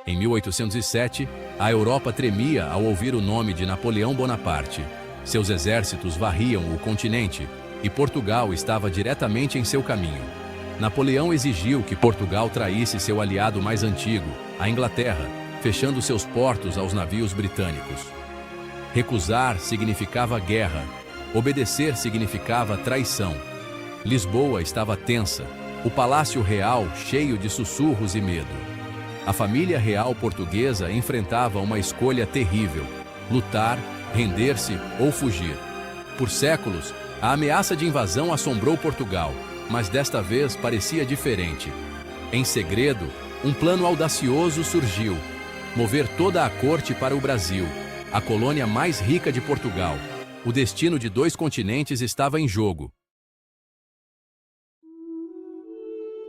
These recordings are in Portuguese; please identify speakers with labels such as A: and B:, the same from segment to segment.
A: Em 1807, a Europa tremia ao ouvir o nome de Napoleão Bonaparte. Seus exércitos varriam o continente e Portugal estava diretamente em seu caminho. Napoleão exigiu que Portugal traísse seu aliado mais antigo, a Inglaterra, fechando seus portos aos navios britânicos. Recusar significava guerra, obedecer significava traição. Lisboa estava tensa, o Palácio Real cheio de sussurros e medo. A família real portuguesa enfrentava uma escolha terrível: lutar, render-se ou fugir. Por séculos, a ameaça de invasão assombrou Portugal, mas desta vez parecia diferente. Em segredo, um plano audacioso surgiu: mover toda a corte para o Brasil, a colônia mais rica de Portugal. O destino de 2 continentes estava em jogo.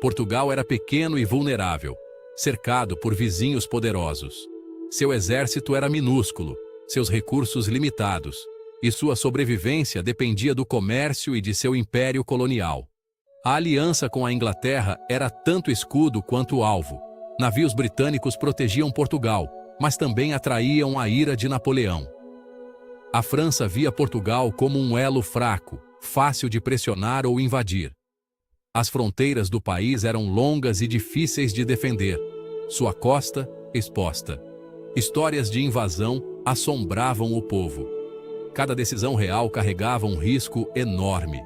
A: Portugal era pequeno e vulnerável, cercado por vizinhos poderosos. Seu exército era minúsculo, seus recursos limitados, e sua sobrevivência dependia do comércio e de seu império colonial. A aliança com a Inglaterra era tanto escudo quanto alvo. Navios britânicos protegiam Portugal, mas também atraíam a ira de Napoleão. A França via Portugal como um elo fraco, fácil de pressionar ou invadir. As fronteiras do país eram longas e difíceis de defender, sua costa exposta. Histórias de invasão assombravam o povo. Cada decisão real carregava um risco enorme.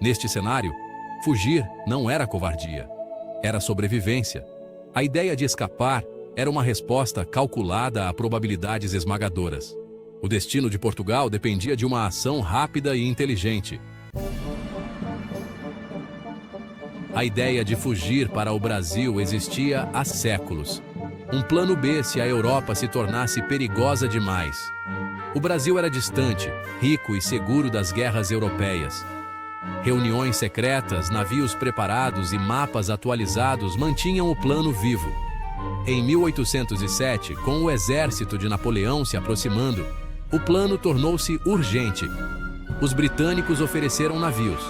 A: Neste cenário, fugir não era covardia, era sobrevivência. A ideia de escapar era uma resposta calculada a probabilidades esmagadoras. O destino de Portugal dependia de uma ação rápida e inteligente. A ideia de fugir para o Brasil existia há séculos. Um plano B se a Europa se tornasse perigosa demais. O Brasil era distante, rico e seguro das guerras europeias. Reuniões secretas, navios preparados e mapas atualizados mantinham o plano vivo. Em 1807, com o exército de Napoleão se aproximando, o plano tornou-se urgente. Os britânicos ofereceram navios.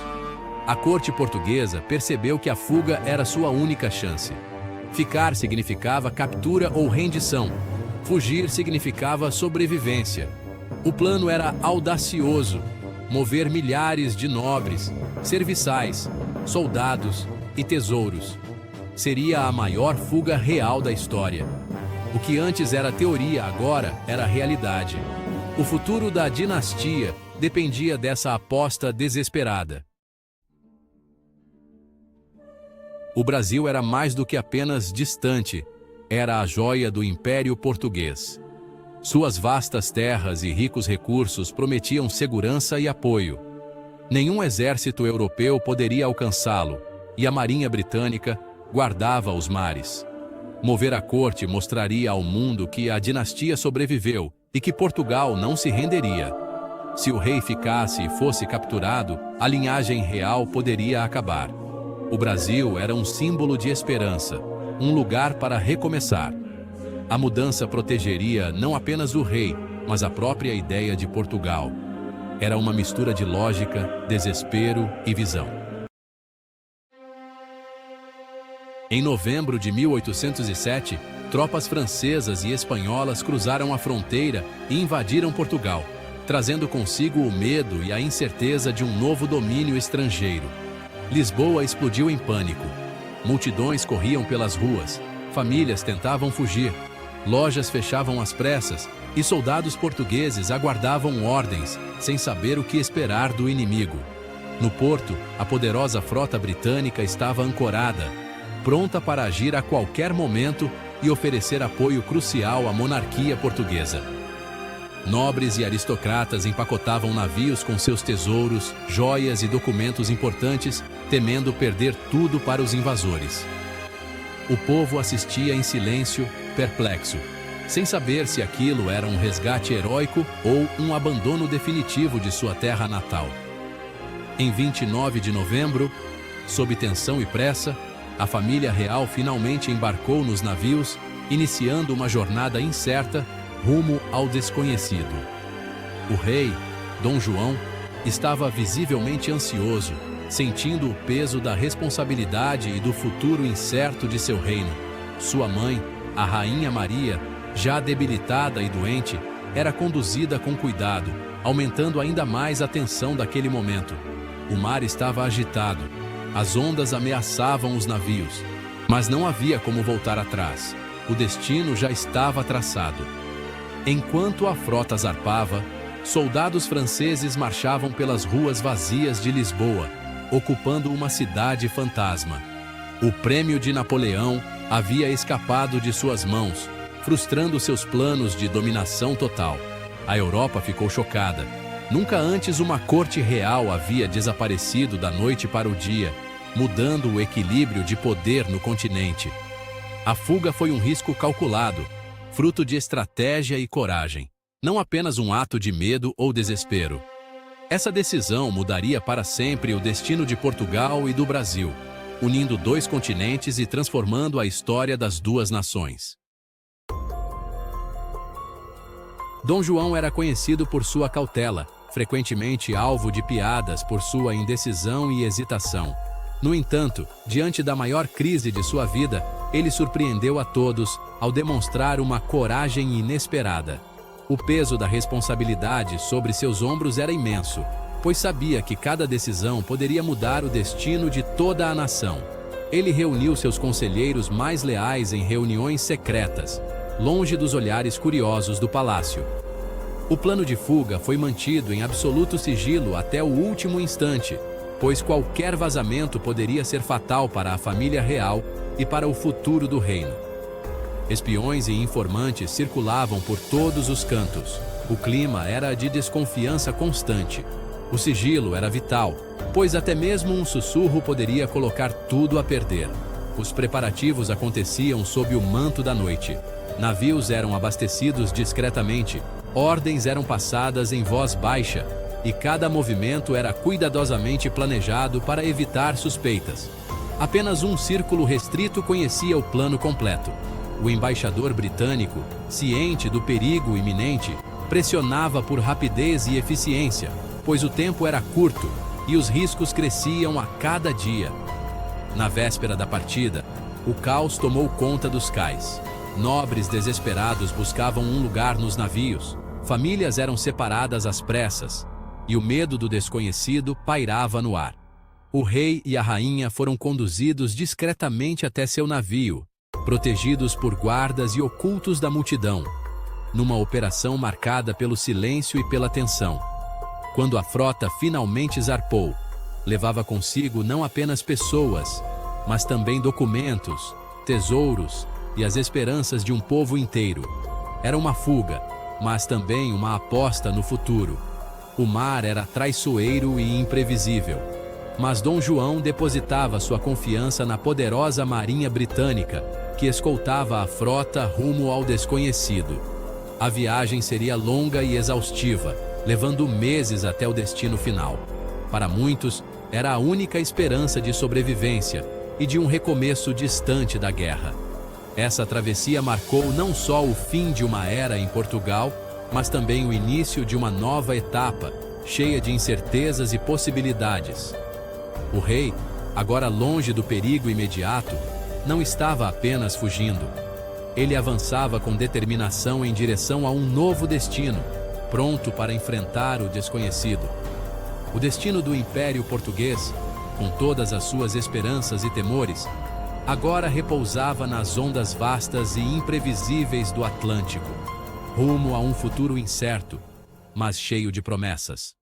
A: A corte portuguesa percebeu que a fuga era sua única chance. Ficar significava captura ou rendição. Fugir significava sobrevivência. O plano era audacioso: mover milhares de nobres, serviçais, soldados e tesouros. Seria a maior fuga real da história. O que antes era teoria agora era realidade. O futuro da dinastia dependia dessa aposta desesperada. O Brasil era mais do que apenas distante, era a joia do Império Português. Suas vastas terras e ricos recursos prometiam segurança e apoio. Nenhum exército europeu poderia alcançá-lo, e a Marinha Britânica guardava os mares. Mover a corte mostraria ao mundo que a dinastia sobreviveu e que Portugal não se renderia. Se o rei ficasse e fosse capturado, a linhagem real poderia acabar. O Brasil era um símbolo de esperança, um lugar para recomeçar. A mudança protegeria não apenas o rei, mas a própria ideia de Portugal. Era uma mistura de lógica, desespero e visão. Em novembro de 1807, tropas francesas e espanholas cruzaram a fronteira e invadiram Portugal, trazendo consigo o medo e a incerteza de um novo domínio estrangeiro. Lisboa explodiu em pânico. Multidões corriam pelas ruas, famílias tentavam fugir, lojas fechavam às pressas e soldados portugueses aguardavam ordens, sem saber o que esperar do inimigo. No porto, a poderosa frota britânica estava ancorada, pronta para agir a qualquer momento e oferecer apoio crucial à monarquia portuguesa. Nobres e aristocratas empacotavam navios com seus tesouros, joias e documentos importantes, temendo perder tudo para os invasores. O povo assistia em silêncio, perplexo, sem saber se aquilo era um resgate heróico ou um abandono definitivo de sua terra natal. Em 29 de novembro, sob tensão e pressa, a família real finalmente embarcou nos navios, iniciando uma jornada incerta rumo ao desconhecido. O rei, Dom João, estava visivelmente ansioso, sentindo o peso da responsabilidade e do futuro incerto de seu reino. Sua mãe, A rainha Maria, já debilitada e doente, era conduzida com cuidado, aumentando ainda mais a tensão daquele momento. O mar estava agitado. As ondas ameaçavam os navios. Mas não havia como voltar atrás. O destino já estava traçado. Enquanto a frota zarpava, soldados franceses marchavam pelas ruas vazias de Lisboa, ocupando uma cidade fantasma. O prêmio de Napoleão havia escapado de suas mãos, frustrando seus planos de dominação total. A Europa ficou chocada. Nunca antes uma corte real havia desaparecido da noite para o dia, mudando o equilíbrio de poder no continente. A fuga foi um risco calculado, fruto de estratégia e coragem, não apenas um ato de medo ou desespero. Essa decisão mudaria para sempre o destino de Portugal e do Brasil, unindo dois continentes e transformando a história das duas nações. Dom João era conhecido por sua cautela, frequentemente alvo de piadas por sua indecisão e hesitação. No entanto, diante da maior crise de sua vida, ele surpreendeu a todos ao demonstrar uma coragem inesperada. O peso da responsabilidade sobre seus ombros era imenso, pois sabia que cada decisão poderia mudar o destino de toda a nação. Ele reuniu seus conselheiros mais leais em reuniões secretas, longe dos olhares curiosos do palácio. O plano de fuga foi mantido em absoluto sigilo até o último instante, pois qualquer vazamento poderia ser fatal para a família real e para o futuro do reino. Espiões e informantes circulavam por todos os cantos. O clima era de desconfiança constante. O sigilo era vital, pois até mesmo um sussurro poderia colocar tudo a perder. Os preparativos aconteciam sob o manto da noite. Navios eram abastecidos discretamente, ordens eram passadas em voz baixa, e cada movimento era cuidadosamente planejado para evitar suspeitas. Apenas um círculo restrito conhecia o plano completo. O embaixador britânico, ciente do perigo iminente, pressionava por rapidez e eficiência, pois o tempo era curto e os riscos cresciam a cada dia. Na véspera da partida, o caos tomou conta dos cais. Nobres desesperados buscavam um lugar nos navios, famílias eram separadas às pressas, e o medo do desconhecido pairava no ar. O rei e a rainha foram conduzidos discretamente até seu navio, protegidos por guardas e ocultos da multidão, numa operação marcada pelo silêncio e pela tensão. Quando a frota finalmente zarpou, levava consigo não apenas pessoas, mas também documentos, tesouros e as esperanças de um povo inteiro. Era uma fuga, mas também uma aposta no futuro. O mar era traiçoeiro e imprevisível, mas Dom João depositava sua confiança na poderosa marinha britânica, que escoltava a frota rumo ao desconhecido. A viagem seria longa e exaustiva, levando meses até o destino final. Para muitos, era a única esperança de sobrevivência e de um recomeço distante da guerra. Essa travessia marcou não só o fim de uma era em Portugal, mas também o início de uma nova etapa, cheia de incertezas e possibilidades. O rei, agora longe do perigo imediato, não estava apenas fugindo. Ele avançava com determinação em direção a um novo destino, pronto para enfrentar o desconhecido. O destino do Império Português, com todas as suas esperanças e temores, agora repousava nas ondas vastas e imprevisíveis do Atlântico, rumo a um futuro incerto, mas cheio de promessas.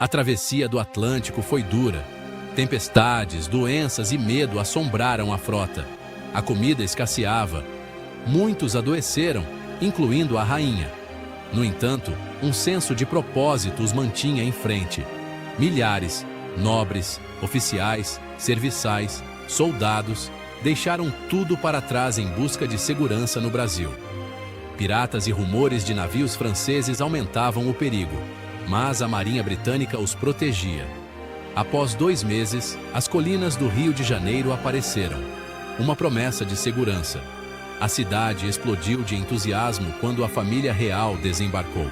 A: A travessia do Atlântico foi dura. Tempestades, doenças e medo assombraram a frota. A comida escasseava. Muitos adoeceram, incluindo a rainha. No entanto, um senso de propósito os mantinha em frente. Milhares, nobres, oficiais, serviçais, soldados, deixaram tudo para trás em busca de segurança no Brasil. Piratas e rumores de navios franceses aumentavam o perigo, mas a Marinha Britânica os protegia. Após 2 meses, as colinas do Rio de Janeiro apareceram. Uma promessa de segurança. A cidade explodiu de entusiasmo quando a família real desembarcou.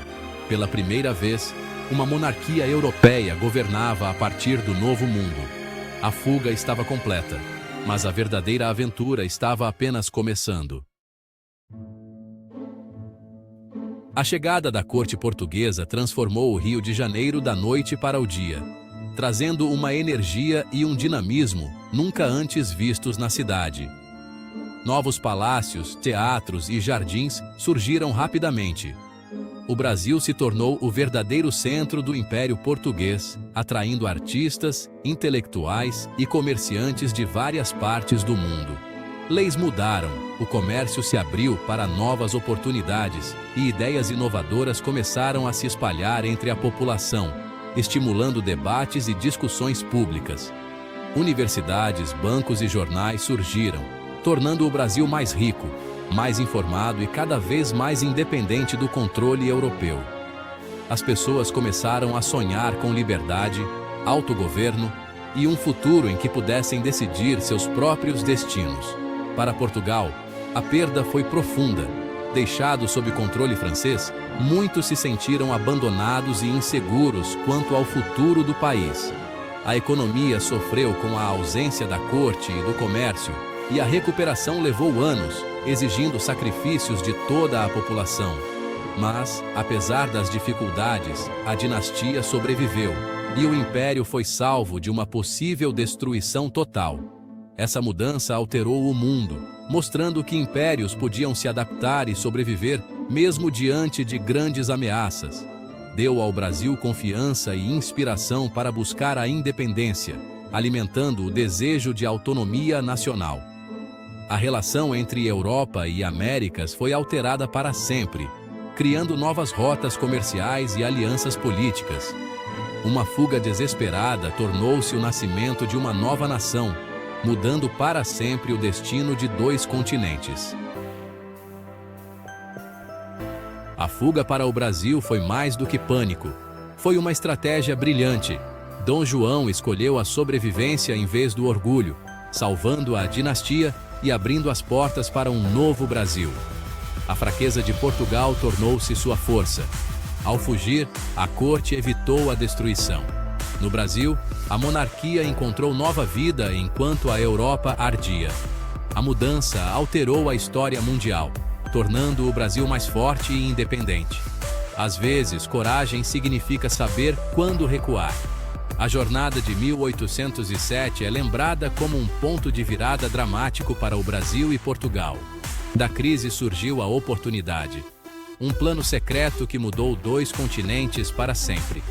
A: Pela primeira vez, uma monarquia europeia governava a partir do Novo Mundo. A fuga estava completa. Mas a verdadeira aventura estava apenas começando. A chegada da corte portuguesa transformou o Rio de Janeiro da noite para o dia, trazendo uma energia e um dinamismo nunca antes vistos na cidade. Novos palácios, teatros e jardins surgiram rapidamente. O Brasil se tornou o verdadeiro centro do Império Português, atraindo artistas, intelectuais e comerciantes de várias partes do mundo. Leis mudaram, o comércio se abriu para novas oportunidades e ideias inovadoras começaram a se espalhar entre a população, estimulando debates e discussões públicas. Universidades, bancos e jornais surgiram, tornando o Brasil mais rico, mais informado e cada vez mais independente do controle europeu. As pessoas começaram a sonhar com liberdade, autogoverno e um futuro em que pudessem decidir seus próprios destinos. Para Portugal, a perda foi profunda. Deixado sob controle francês, muitos se sentiram abandonados e inseguros quanto ao futuro do país. A economia sofreu com a ausência da corte e do comércio, e a recuperação levou anos, exigindo sacrifícios de toda a população. Mas, apesar das dificuldades, a dinastia sobreviveu, e o império foi salvo de uma possível destruição total. Essa mudança alterou o mundo, mostrando que impérios podiam se adaptar e sobreviver mesmo diante de grandes ameaças. Deu ao Brasil confiança e inspiração para buscar a independência, alimentando o desejo de autonomia nacional. A relação entre Europa e Américas foi alterada para sempre, criando novas rotas comerciais e alianças políticas. Uma fuga desesperada tornou-se o nascimento de uma nova nação, mudando para sempre o destino de dois continentes. A fuga para o Brasil foi mais do que pânico. Foi uma estratégia brilhante. Dom João escolheu a sobrevivência em vez do orgulho, salvando a dinastia e abrindo as portas para um novo Brasil. A fraqueza de Portugal tornou-se sua força. Ao fugir, a corte evitou a destruição. No Brasil, a monarquia encontrou nova vida enquanto a Europa ardia. A mudança alterou a história mundial, tornando o Brasil mais forte e independente. Às vezes, coragem significa saber quando recuar. A jornada de 1807 é lembrada como um ponto de virada dramático para o Brasil e Portugal. Da crise surgiu a oportunidade. Um plano secreto que mudou dois continentes para sempre.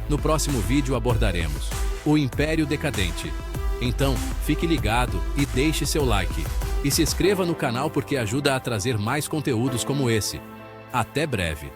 A: No próximo vídeo abordaremos o Império Decadente. Então, fique ligado e deixe seu like. E se inscreva no canal porque ajuda a trazer mais conteúdos como esse. Até breve!